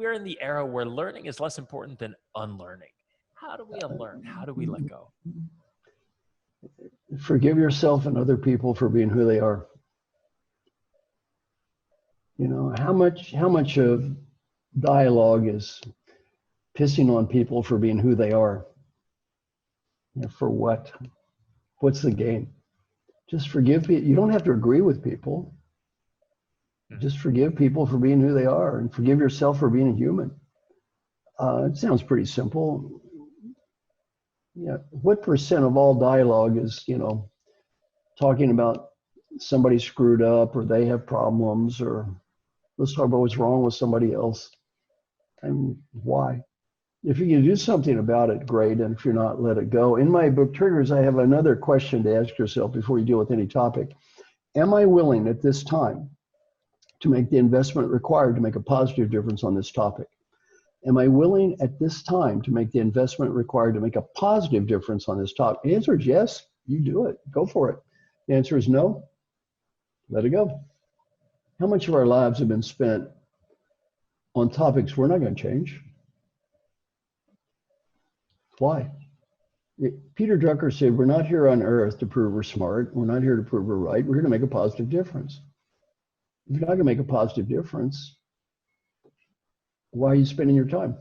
we're in the era where learning is less important than unlearning. How do we unlearn? How do we let go? Forgive yourself and other people for being who they are. You know, how much of dialogue is pissing on people for being who they are? You know, for what? What's the gain? Just forgive people. You don't have to agree with people. Just forgive people for being who they are, and forgive yourself for being a human. It sounds pretty simple. Yeah. What percent of all dialogue is, you know, talking about somebody screwed up or they have problems, or let's talk about what's wrong with somebody else and why? If you can do something about it, great. And if you're not, let it go. In my book, Triggers, I have another question to ask yourself before you deal with any topic. Am I willing at this time to make the investment required to make a positive difference on this topic? Am I willing at this time to make the investment required to make a positive difference on this topic? The answer is yes, you do it. Go for it. The answer is no, let it go. How much of our lives have been spent on topics we're not going to change? Why? Peter Drucker said, we're not here on earth to prove we're smart. We're not here to prove we're right. We're here to make a positive difference. If you're not going to make a positive difference, why are you spending your time?